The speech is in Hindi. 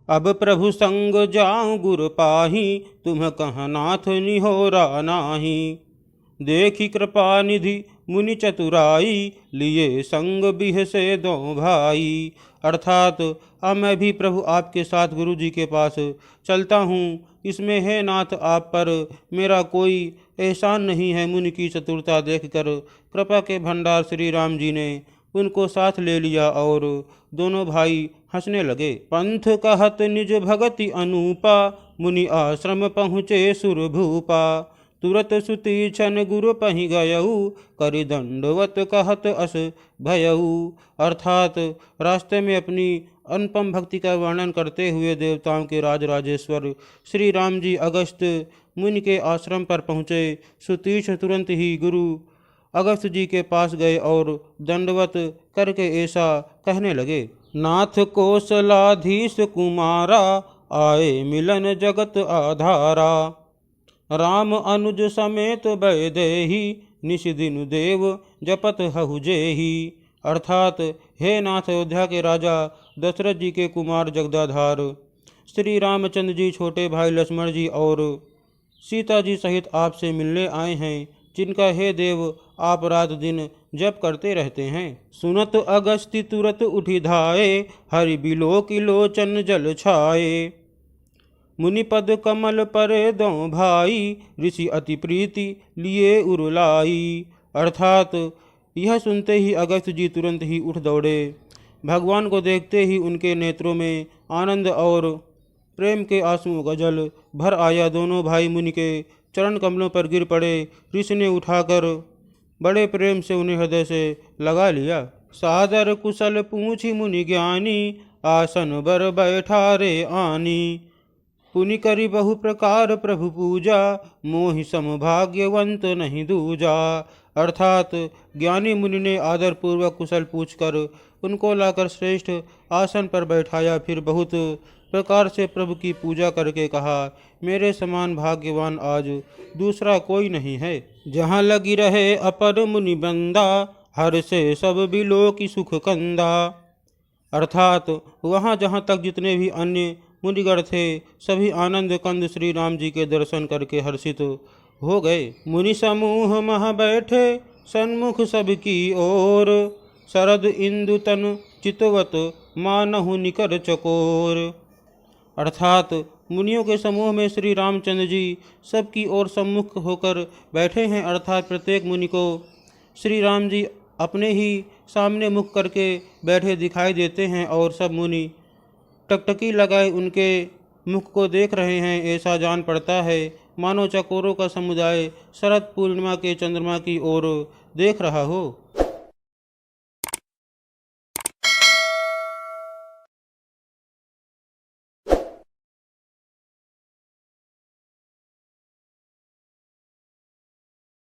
अब प्रभु संग जाऊं गुर पाही, तुम कह नाथ निहोरा नाही। देखी कृपा निधि मुनि चतुराई, लिए संग बिह से दो भाई। अर्थात अब मैं भी प्रभु आपके साथ गुरु जी के पास चलता हूँ, इसमें है नाथ आप पर मेरा कोई एहसान नहीं है। मुनि की चतुरता देखकर कृपा के भंडार श्री राम जी ने उनको साथ ले लिया और दोनों भाई हंसने लगे। पंथ कहत निज भगति अनूपा, मुनि आश्रम पहुँचे सुर भूपा। तुरत सुतीक्षण गुरु पहि गयऊ, करि दंडवत कहत अस भयऊ। अर्थात रास्ते में अपनी अनुपम भक्ति का वर्णन करते हुए देवताओं के राजराजेश्वर श्री राम जी अगस्त मुनि के आश्रम पर पहुँचे। सुतीक्ष्ण तुरंत ही गुरु अगस्त जी के पास गए और दंडवत करके ऐसा कहने लगे। नाथ कौशलाधीश कुमारा, आए मिलन जगत आधारा। राम अनुज समेत वैदेही, निश दिन देव जपत हहु जेही। अर्थात हे नाथ, अयोध्या के राजा दशरथ जी के कुमार जगदाधार श्री रामचंद्र जी छोटे भाई लक्ष्मण जी और सीता जी सहित आपसे मिलने आए हैं, जिनका हे देव आप रात दिन जप करते रहते हैं। सुनत अगस्ति तुरत उठि धाये, हरि बिलो की लोचन जल छाए। मुनिपद कमल परे दो भाई, ऋषि अति प्रीति लिए उरुलाई। अर्थात यह सुनते ही अगस्त जी तुरंत ही उठ दौड़े। भगवान को देखते ही उनके नेत्रों में आनंद और प्रेम के आंसू गजल भर आया। दोनों भाई मुनि के चरण कमलों पर गिर पड़े। ऋषि ने उठाकर बड़े प्रेम से उन्हें हृदय से लगा लिया। सादर कुशल पूछी मुनि ज्ञानी, आसन बर बैठा रे आनी। पुनि करी बहु प्रकार प्रभु पूजा, मोहि समभाग्यवंत नहीं दूजा। अर्थात ज्ञानी मुनि ने आदर पूर्वक कुशल पूछकर उनको लाकर श्रेष्ठ आसन पर बैठाया। फिर बहुत प्रकार से प्रभु की पूजा करके कहा, मेरे समान भाग्यवान आज दूसरा कोई नहीं है। जहाँ लगी रहे अपर मुनि बंदा, हर से सब बिलो की सुख कंदा। अर्थात वहाँ जहाँ तक जितने भी अन्य मुनिगण थे, सभी आनंद कंद श्री राम जी के दर्शन करके हर्षित हो गए। मुनि समूह मह बैठे, सन्मुख सबकी ओर। शरद इंदु तन चितवत, मानहु निकर चकोर। अर्थात मुनियों के समूह में श्री रामचंद्र जी सबकी ओर सम्मुख होकर बैठे हैं। अर्थात प्रत्येक मुनि को श्री राम जी अपने ही सामने मुख करके बैठे दिखाई देते हैं और सब मुनि टकटकी लगाए उनके मुख को देख रहे हैं। ऐसा जान पड़ता है मानो चकोरों का समुदाय शरद पूर्णिमा के चंद्रमा की ओर देख रहा हो।